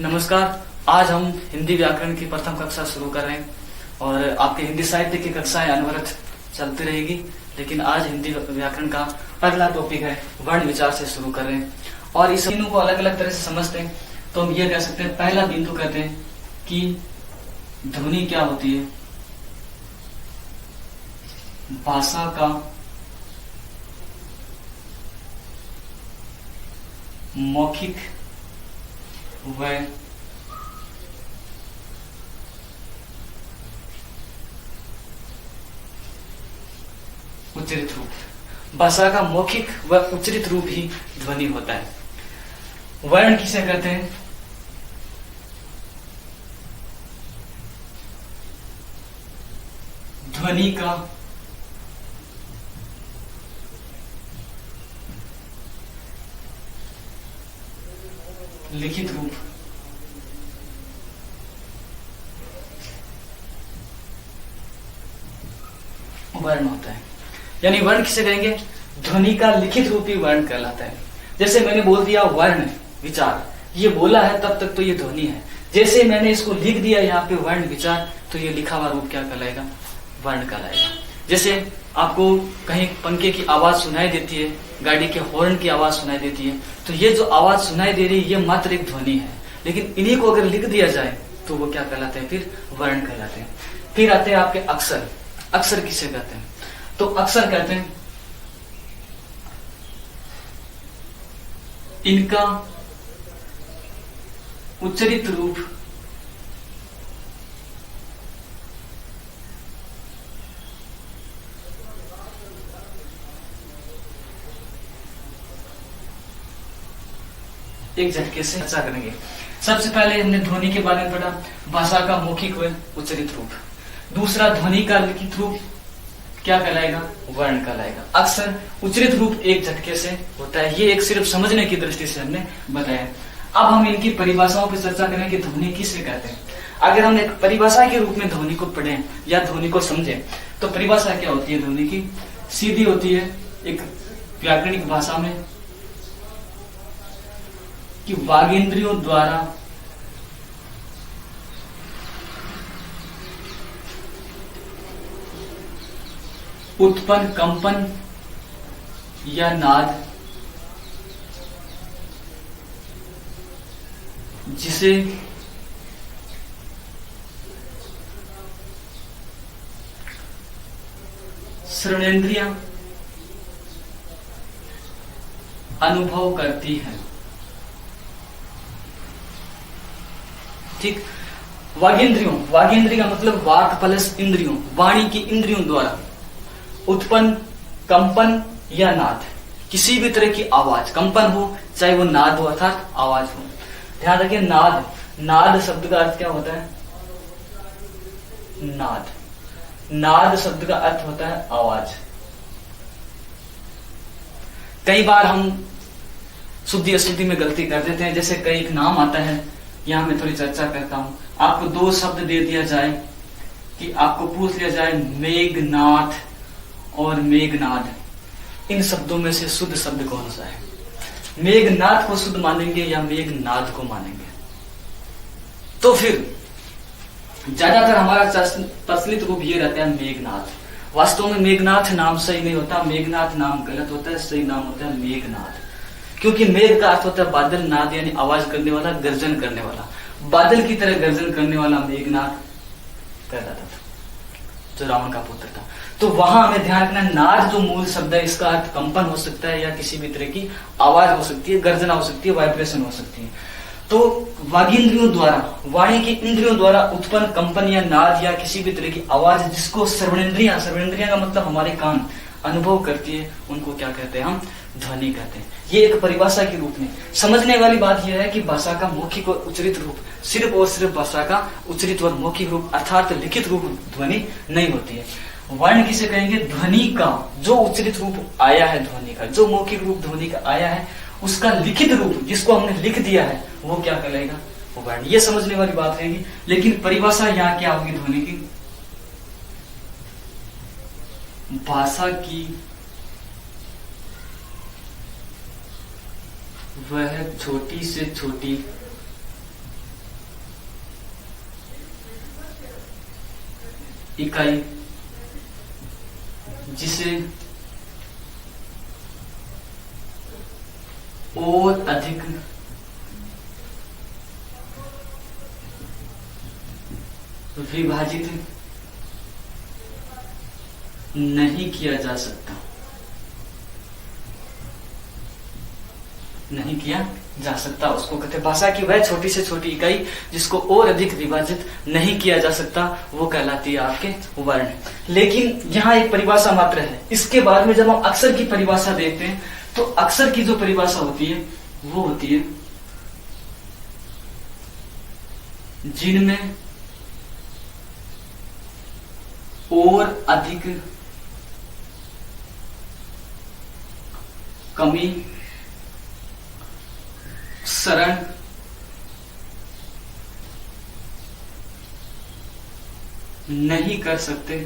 नमस्कार। आज हम हिंदी व्याकरण की प्रथम कक्षा शुरू कर रहे हैं और आपके हिंदी साहित्य की कक्षाएं अनवरत चलती रहेगी। लेकिन आज हिंदी व्याकरण का अगला टॉपिक है वर्ण विचार से शुरू कर रहे हैं और इस बिंदु को अलग अलग तरह से समझते हैं। तो हम ये कह सकते हैं, पहला बिंदु कहते हैं कि ध्वनि क्या होती है। भाषा का मौखिक व उच्चरित रूप। भाषा का मौखिक व उच्चरित रूप ही ध्वनि होता है। वर्ण किसे कहते हैं? ध्वनि का लिखित रूप वर्ण होता है। यानी वर्ण किसे कहेंगे? ध्वनि का लिखित रूप ही वर्ण कहलाता है। जैसे मैंने बोल दिया वर्ण विचार, ये बोला है तब तक तो ये ध्वनि है। जैसे मैंने इसको लिख दिया यहाँ पे वर्ण विचार, तो ये लिखा हुआ रूप क्या कहलाएगा? वर्ण कहलाएगा। जैसे आपको कहीं पंखे की आवाज सुनाई देती है, गाड़ी के हॉर्न की आवाज सुनाई देती है, तो ये जो आवाज सुनाई दे रही है ये मात्र एक ध्वनि है। लेकिन इन्हीं को अगर लिख दिया जाए तो वो क्या कहलाते हैं? फिर वर्ण कहलाते हैं। फिर आते हैं आपके अक्षर। अक्षर किसे कहते हैं? तो अक्षर कहते हैं इनका उच्चरित रूप एक झटके से चर्चा करेंगे। सबसे पहले हमने ध्वनि के बारे में पढ़ा, भाषा का मौखिक व उच्चरित रूप। दूसरा, ध्वनि का लिखित रूप क्या कहलाएगा? वर्ण कहलाएगा। अक्षर उच्चरित रूप एक झटके से होता है। ये एक सिर्फ समझने की दृष्टि से हमने बताया। अब हम इनकी परिभाषाओं पर चर्चा करें कि ध्वनि किसे कहते हैं। अगर हम एक परिभाषा के रूप में ध्वनि को पढ़ें या ध्वनि को समझें तो परिभाषा क्या होती है ध्वनि की? सीधी होती है एक व्याकरणिक भाषा में कि वागेंद्रियों द्वारा उत्पन्न कंपन या नाद जिसे श्रवणेंद्रियां अनुभव करती है। ठीक। वागेंद्रियों, वागेंद्रिय का मतलब वाक प्लस इंद्रियों, वाणी की इंद्रियों द्वारा उत्पन्न कंपन या नाद, किसी भी तरह की आवाज, कंपन हो चाहे वो नाद हो अर्थात आवाज हो। ध्यान रखिए, नाद, नाद शब्द का अर्थ क्या होता है? नाद, नाद शब्द का अर्थ होता है आवाज। कई बार हम शुद्धि अशुद्धि में गलती कर देते हैं। जैसे कई एक नाम आता है, यहां मैं थोड़ी चर्चा करता हूं। आपको दो शब्द दे दिया जाए कि आपको पूछ लिया जाए मेघनाथ और मेघनाद, इन शब्दों में से शुद्ध शब्द कौन सा है? मेघनाथ को शुद्ध मानेंगे या मेघनाद को मानेंगे? तो फिर ज्यादातर हमारा प्रचलित रूप ये रहता है मेघनाथ। वास्तव में मेघनाथ नाम सही नहीं होता, मेघनाथ नाम गलत होता है। सही नाम होता है मेघनाद, क्योंकि मेघ का अर्थ होता है बादल, नाद यानी आवाज करने वाला, गर्जन करने वाला। बादल की तरह गर्जन करने वाला मेघनाद कहलाता था, जो रावण का पुत्र था। तो वहां हमें ध्यान रखना, नाद जो मूल शब्द है इसका अर्थ कंपन हो सकता है या किसी भी तरह की आवाज हो सकती है, गर्जना हो सकती है, वाइब्रेशन हो सकती है। तो वागेंद्रियों द्वारा, वाणी की इंद्रियों द्वारा उत्पन्न कंपन या नाद या किसी भी तरह की आवाज जिसको श्रवणेंद्रियां, श्रवणेंद्रियां का मतलब हमारे कान अनुभव करती है, उनको क्या कहते हैं? हम ध्वनि कहते हैं। ये एक परिभाषा के रूप में समझने वाली बात यह है कि भाषा का मौखिक और उच्चरित रूप सिर्फ और सिर्फ भाषा का उच्चरित और मौखिक रूप अर्थात लिखित रूप ध्वनि नहीं होती है। वर्ण किसे कहेंगे? ध्वनि का जो उच्चरित रूप आया है, ध्वनि का जो मौखिक रूप ध्वनि का आया है, उसका लिखित रूप जिसको हमने लिख दिया है वो क्या कहलाएगा? वर्ण। ये समझने वाली बात रहेगी। लेकिन परिभाषा यहाँ क्या होगी ध्वनि की? भाषा की वह छोटी से छोटी इकाई जिसे और अधिक विभाजित नहीं किया जा सकता, नहीं किया जा सकता, उसको कहते हैं भाषा की वह छोटी से छोटी इकाई जिसको और अधिक विभाजित नहीं किया जा सकता, वो कहलाती है आपके वर्ण। लेकिन यहाँ एक परिभाषा मात्र है। इसके बाद में जब हम अक्षर की परिभाषा देखते हैं तो अक्षर की जो परिभाषा होती है वो होती है जिनमें और अधिक कमी शरण नहीं कर सकते,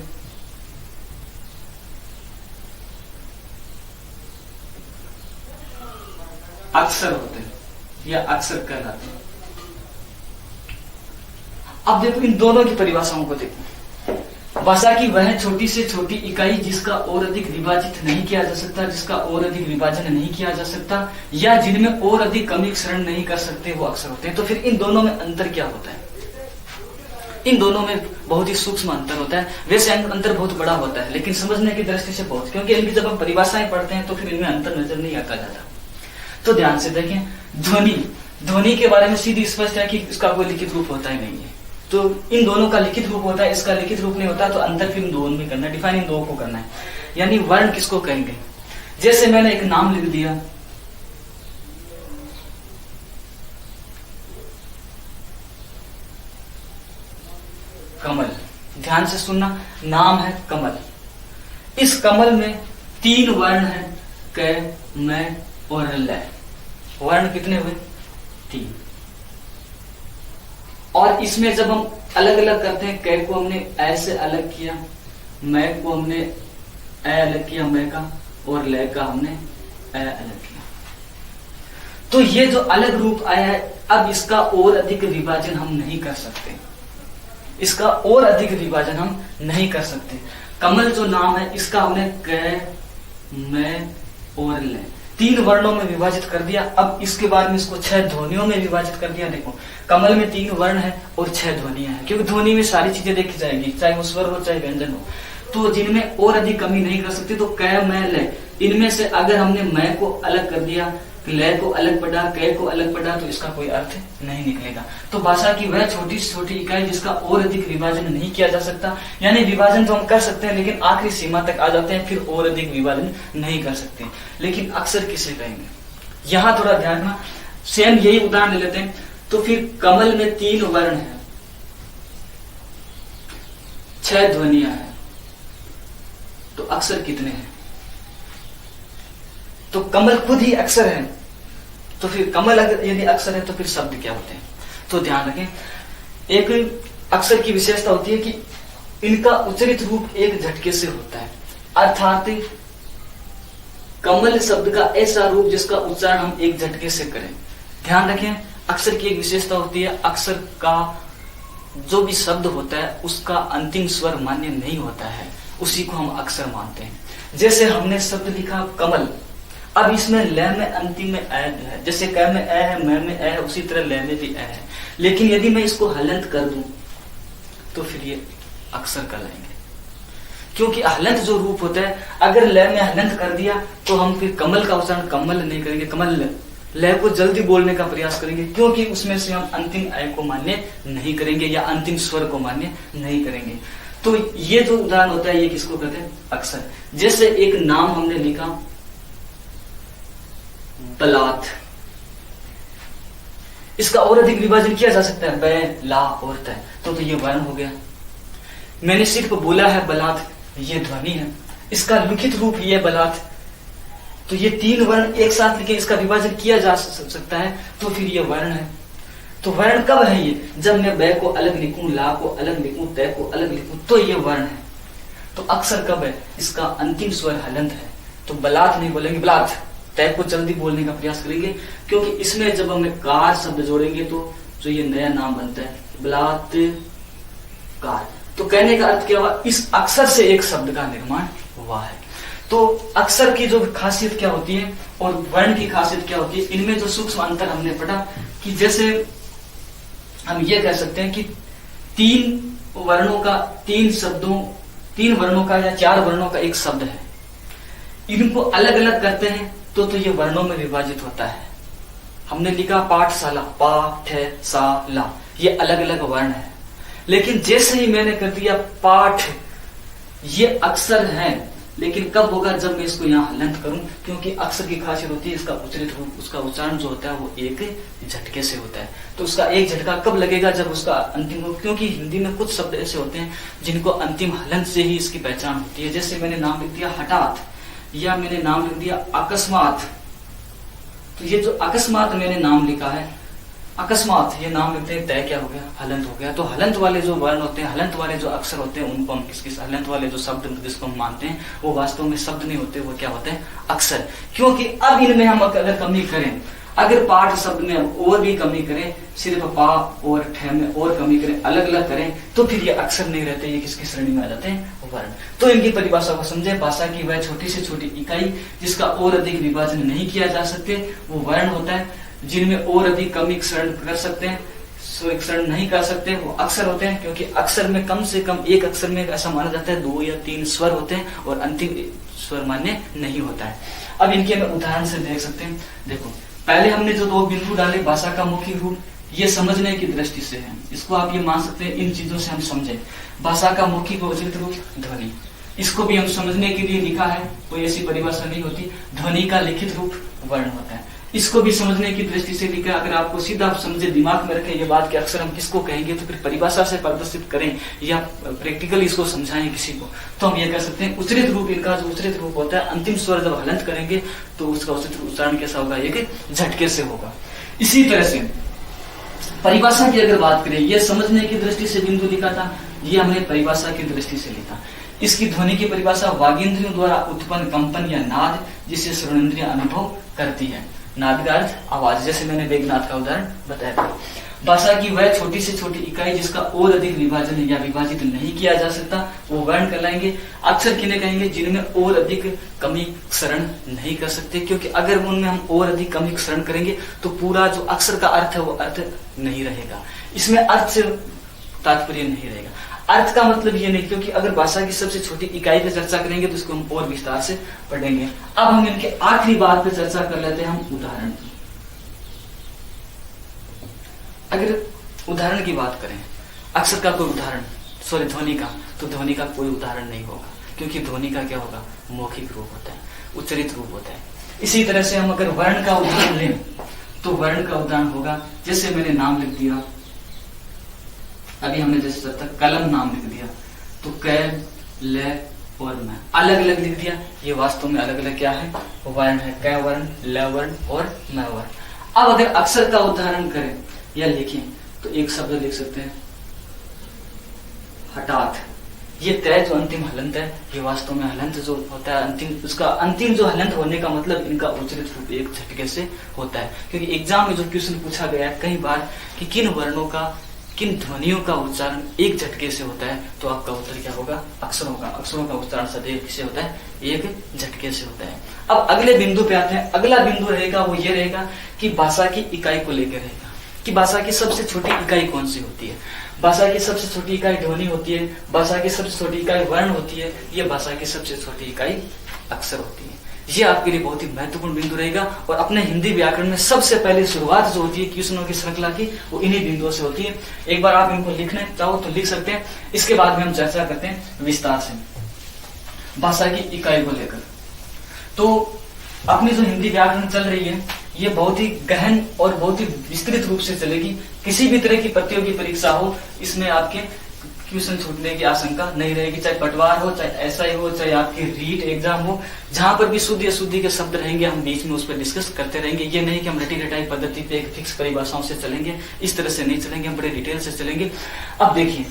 अक्षर होते हैं या अक्षर कहलाते हैं। अब देखो इन दोनों की परिभाषाओं को देखो। भाषा की वह छोटी से छोटी इकाई जिसका और अधिक विभाजित नहीं किया जा सकता, जिसका और अधिक विभाजन नहीं किया जा सकता, या जिनमें और अधिक कमी शरण नहीं कर सकते, वो अक्षर होते हैं। तो फिर इन दोनों में अंतर क्या होता है? इन दोनों में बहुत ही सूक्ष्म अंतर होता है। वैसे अंतर बहुत बड़ा होता है लेकिन समझने की दृष्टि से बहुत, क्योंकि इनकी जब हम परिभाषाएं पढ़ते हैं तो फिर इनमें अंतर नजर नहीं आता ज्यादा। तो ध्यान से देखें, ध्वनि, ध्वनि के बारे में सीधी स्पष्ट है कि इसका कोई लिखित रूप होता ही नहीं है। तो इन दोनों का लिखित रूप होता है, इसका लिखित रूप नहीं होता। तो अंतर फिर इन दोनों में करना है, डिफाइन इन दोनों को करना है। यानी वर्ण किसको कहेंगे? जैसे मैंने एक नाम लिख दिया कमल, ध्यान से सुनना, नाम है कमल। इस कमल में 3 वर्ण है, क, मैं और ल। वर्ण कितने हुए? 3। और इसमें जब हम अलग अलग करते हैं, क को हमने ऐ से अलग किया, मैं को हमने ऐ अलग किया मैं का, और ल का हमने ऐ अलग किया। तो ये जो अलग रूप आया है, अब इसका और अधिक विभाजन हम नहीं कर सकते, इसका और अधिक विभाजन हम नहीं कर सकते। कमल जो नाम है इसका हमने क, मैं और ल 3 वर्णों में विभाजित कर दिया। अब इसके बाद में इसको 6 ध्वनियों में विभाजित कर दिया। देखो कमल में 3 वर्ण है और 6 ध्वनियां हैं, क्योंकि ध्वनि में सारी चीजें देखी जाएंगी, चाहे वो स्वर हो चाहे व्यंजन हो। तो जिनमें और अधिक कमी नहीं कर सकते, तो क, मैं, ल, इनमें से अगर हमने मैं को अलग कर दिया, ल को अलग पढ़ा, क को अलग पढ़ा, तो इसका कोई अर्थ नहीं निकलेगा। तो भाषा की वह छोटी से छोटी इकाई जिसका और अधिक विभाजन नहीं किया जा सकता, यानी विभाजन तो हम कर सकते हैं लेकिन आखिरी सीमा तक आ जाते हैं, फिर और अधिक विभाजन नहीं कर सकते। लेकिन अक्षर किसे कहेंगे? यहां थोड़ा ध्यान रखना। सेम यही उदाहरण ले लेते हैं। तो फिर कमल में 3 वर्ण है, 6 ध्वनियां हैं, तो अक्षर कितने हैं? तो कमल खुद ही अक्षर है, तो फिर कमल अगर यदि अक्षर है तो फिर शब्द क्या होते हैं? तो ध्यान रखें, एक अक्षर की विशेषता होती है कि इनका उच्चरित रूप एक झटके से होता है, अर्थात कमल शब्द का ऐसा रूप जिसका उच्चारण हम एक झटके से करें। ध्यान रखें, अक्षर की एक विशेषता होती है, अक्षर का जो भी शब्द होता है उसका अंतिम स्वर मान्य नहीं होता है, उसी को हम अक्षर मानते हैं। जैसे हमने शब्द लिखा कमल, अब इसमें ल में अंतिम में ए है, जैसे क में ए है, मैं में ए है, उसी तरह ल में भी ए है। लेकिन यदि मैं इसको हलंत कर दूं तो फिर ये अक्षर कहलाएंगे, क्योंकि हलंत जो रूप होता है, अगर ल में हलंत कर दिया तो हम फिर कमल का उच्चारण कमल नहीं करेंगे, कमल ल को जल्दी बोलने का प्रयास करेंगे, क्योंकि उसमें से हम अंतिम ए को मान्य नहीं करेंगे या अंतिम स्वर को मान्य नहीं करेंगे। तो ये जो उदाहरण होता है ये किसको कहते हैं? अक्षर। जैसे एक नाम हमने लिखा बलात्, इसका और अधिक विभाजन किया जा सकता है, बै, ला और तय, तो ये वर्ण हो गया। मैंने सिर्फ बोला है बलात्, ये ध्वनि है, इसका लिखित रूप ये बलात्, तो ये 3 वर्ण एक साथ लिखे, इसका विभाजन किया जा सकता है, तो फिर ये वर्ण है। तो वर्ण कब है ये? जब मैं बै को अलग लिखूं, ला को अलग लिखूं, तय को अलग लिखूं, तो ये वर्ण है। तो अक्षर कब है? इसका अंतिम स्वर हलंत है, तो बलात् नहीं बोलेंगे, बलात्। तय को जल्दी बोलने का प्रयास करेंगे, क्योंकि इसमें जब हम कार शब्द जोड़ेंगे तो जो ये नया नाम बनता है बलात्कार, तो कहने का अर्थ क्या हुआ, इस अक्षर से एक शब्द का निर्माण हुआ है। तो अक्षर की जो खासियत क्या होती है और वर्ण की खासियत क्या होती है, इनमें जो सूक्ष्म अंतर हमने पढ़ा कि जैसे हम ये कह सकते हैं कि तीन वर्णों का, तीन वर्णों का या चार वर्णों का एक शब्द है, इनको अलग अलग करते हैं तो ये वर्णों में विभाजित होता है। हमने लिखा पाठशाला, पा ठ सा ला, ये अलग अलग वर्ण है। लेकिन जैसे ही मैंने कर दिया पाठ, ये अक्षर है, लेकिन कब होगा, जब मैं इसको यहाँ हलंत करूं, क्योंकि अक्षर की खासियत होती है इसका उच्चारित रूप, उसका उच्चारण जो होता है वो एक झटके से होता है। तो उसका एक झटका कब लगेगा, जब उसका अंतिम रूप, क्योंकि हिंदी में कुछ शब्द ऐसे होते हैं जिनको अंतिम हलंत से ही इसकी पहचान होती है। जैसे मैंने नाम लिख दिया हठात, या मैंने नाम लिख दिया अकस्मात, तो ये जो अकस्मात मैंने नाम लिखा है, अकस्मात ये नाम लिखते हैं, तय क्या हो गया, हलंत हो गया। तो हलंत वाले जो वर्ण होते हैं, हलंत वाले जो अक्षर होते हैं, उनको हम किस हलंत वाले जो शब्द जिसको हम मानते हैं, वो वास्तव में शब्द नहीं होते, वो क्या होते हैं, अक्षर। क्योंकि अब इनमें हम अगर कमी करें, अगर पाठ शब्द में और भी कमी करें, सिर्फ पा और ठ में और कमी करें, अलग अलग करें, तो फिर ये अक्षर नहीं रहते, ये किसकी श्रेणी में आ जाते हैं, वर्ण। तो इनकी परिभाषा को समझे, भाषा की वह छोटी से छोटी इकाई जिसका और अधिक विभाजन नहीं किया जा सकते, वो वर्ण होता है। जिनमें और अधिक कमी क्षरण कर सकते हैं, स्वरण नहीं कर सकते, वो अक्षर होते हैं। क्योंकि अक्षर में कम से कम एक अक्षर में ऐसा माना जाता है 2 या 3 स्वर होते हैं और अंतिम स्वर मान्य नहीं होता है। अब इनके हम उदाहरण से देख सकते हैं। देखो, पहले हमने जो 2 बिंदु डाले, भाषा का मुख्य रूप, ये समझने की दृष्टि से है, इसको आप ये मान सकते हैं, इन चीजों से हम समझे। भाषा का मुख्य को उचित रूप ध्वनि, इसको भी हम समझने के लिए लिखा है, कोई ऐसी परिभाषा नहीं होती। ध्वनि का लिखित रूप वर्ण होता है, इसको भी समझने की दृष्टि से लिखा। अगर आपको सीधा आप समझे, दिमाग में रखें ये बात कि अक्सर हम किसको कहेंगे, तो फिर परिभाषा से प्रदर्शित करें या प्रैक्टिकली इसको समझाएं किसी को, तो हम ये कह सकते हैं उच्चरित रूप। इनका जो उच्चरित रूप होता है, अंतिम स्वर जब हलंत करेंगे तो उसका उच्चरित उच्चारण कैसा होगा, एक झटके से होगा। इसी तरह से परिभाषा की अगर बात करें, ये समझने की दृष्टि से बिंदु लिखा था, ये हमने परिभाषा की दृष्टि से लिखा। इसकी ध्वनि की परिभाषा वागेंद्रियों द्वारा उत्पन्न कंपन या नाद, जिसे श्रवणेंद्रिय अनुभव करती है। नाद का अर्थ आवाज, जैसे मैंने वेगनाथ का उदाहरण बताया था। भाषा की वह छोटी से छोटी इकाई जिसका और अधिक विभाजन या विभाजित नहीं किया जा सकता, वो वर्ण कहलाएंगे। अक्षर किन्हें कहेंगे, जिनमें और अधिक कमी क्षरण नहीं कर सकते, क्योंकि अगर उनमें हम और अधिक कमी क्षरण करेंगे तो पूरा जो अक्षर का अर्थ है वो अर्थ नहीं रहेगा, इसमें अर्थ से तात्पर्य नहीं रहेगा। अर्थ का मतलब ये नहीं, क्योंकि अगर भाषा की सबसे छोटी इकाई पर चर्चा करेंगे तो इसको हम और विस्तार से पढ़ेंगे। अब हम इनके आखिरी बात पर चर्चा कर लेते हैं, हम उदाहरण की। अगर उदाहरण की बात करें, अक्षर का कोई उदाहरण, सॉरी ध्वनि का, तो ध्वनि का कोई उदाहरण नहीं होगा, क्योंकि ध्वनि का क्या होगा, मौखिक रूप होता है, उच्चरित रूप होता है। इसी तरह से हम अगर वर्ण का उदाहरण लें, तो वर्ण का उदाहरण होगा, जैसे मैंने नाम लिख दिया, अभी हमने जैसे तक कलम नाम लिख दिया, तो क, ल और मैं अलग अलग लिख दिया, ये वास्तव में अलग अलग क्या है, वर्ण है। क वर्ण, ल वर्ण और म वर्ण। अब अगर अक्षर का उदाहरण करें या लिखें, तो एक शब्द लिख सकते हैं हठात। ये तय जो अंतिम हलंत है, ये वास्तव में हलंत जो होता है, अंतिम, उसका अंतिम जो हलंत होने का मतलब इनका उच्चरित रूप एक झटके से होता है। क्योंकि एग्जाम में जो क्वेश्चन पूछा गया है कई बार कि किन वर्णों का, किन ध्वनियों का उच्चारण एक झटके से होता है, तो आपका उत्तर क्या होगा, अक्षरों का। अक्षरों का उच्चारण सदैव किससे होता है, एक झटके से होता है। अब अगले बिंदु पे आते हैं। अगला बिंदु रहेगा वो ये रहेगा कि भाषा की इकाई को लेकर रहेगा कि भाषा की सबसे छोटी इकाई कौन सी होती है। भाषा की सबसे छोटी इकाई ध्वनि होती है, भाषा की सबसे छोटी इकाई वर्ण होती है, ये भाषा की सबसे छोटी इकाई अक्षर होती है। ये आपके लिए बहुत ही महत्वपूर्ण बिंदु रहेगा। और अपने हिंदी व्याकरण में सबसे पहले शुरुआत जो होती है क्वेश्चनों की श्रृंखला की, वो इन्हीं बिंदुओं से होती है। एक बार आप इनको लिखना चाहो तो लिख सकते हैं, इसके बाद में हम चर्चा करते हैं विस्तार से भाषा की इकाई को लेकर। तो अपनी जो हिंदी व्याकरण चल रही है, ये बहुत ही गहन और बहुत ही विस्तृत रूप से चलेगी। किसी भी तरह की प्रतियोगी परीक्षा हो, इसमें आपके क्वेश्चन छूटने की आशंका नहीं रहेगी। चाहे पटवार हो, चाहे एसआई हो, चाहे आपकी रीट एग्जाम हो, जहां पर भी शुद्ध अशुद्धि के शब्द रहेंगे, हम बीच में उस पर डिस्कस करते रहेंगे। ये नहीं कि हम रटी रटाई पद्धति पे एक फिक्स परिभाषाओं से चलेंगे, इस तरह से नहीं चलेंगे, हम बड़े डिटेल से चलेंगे। अब देखिए,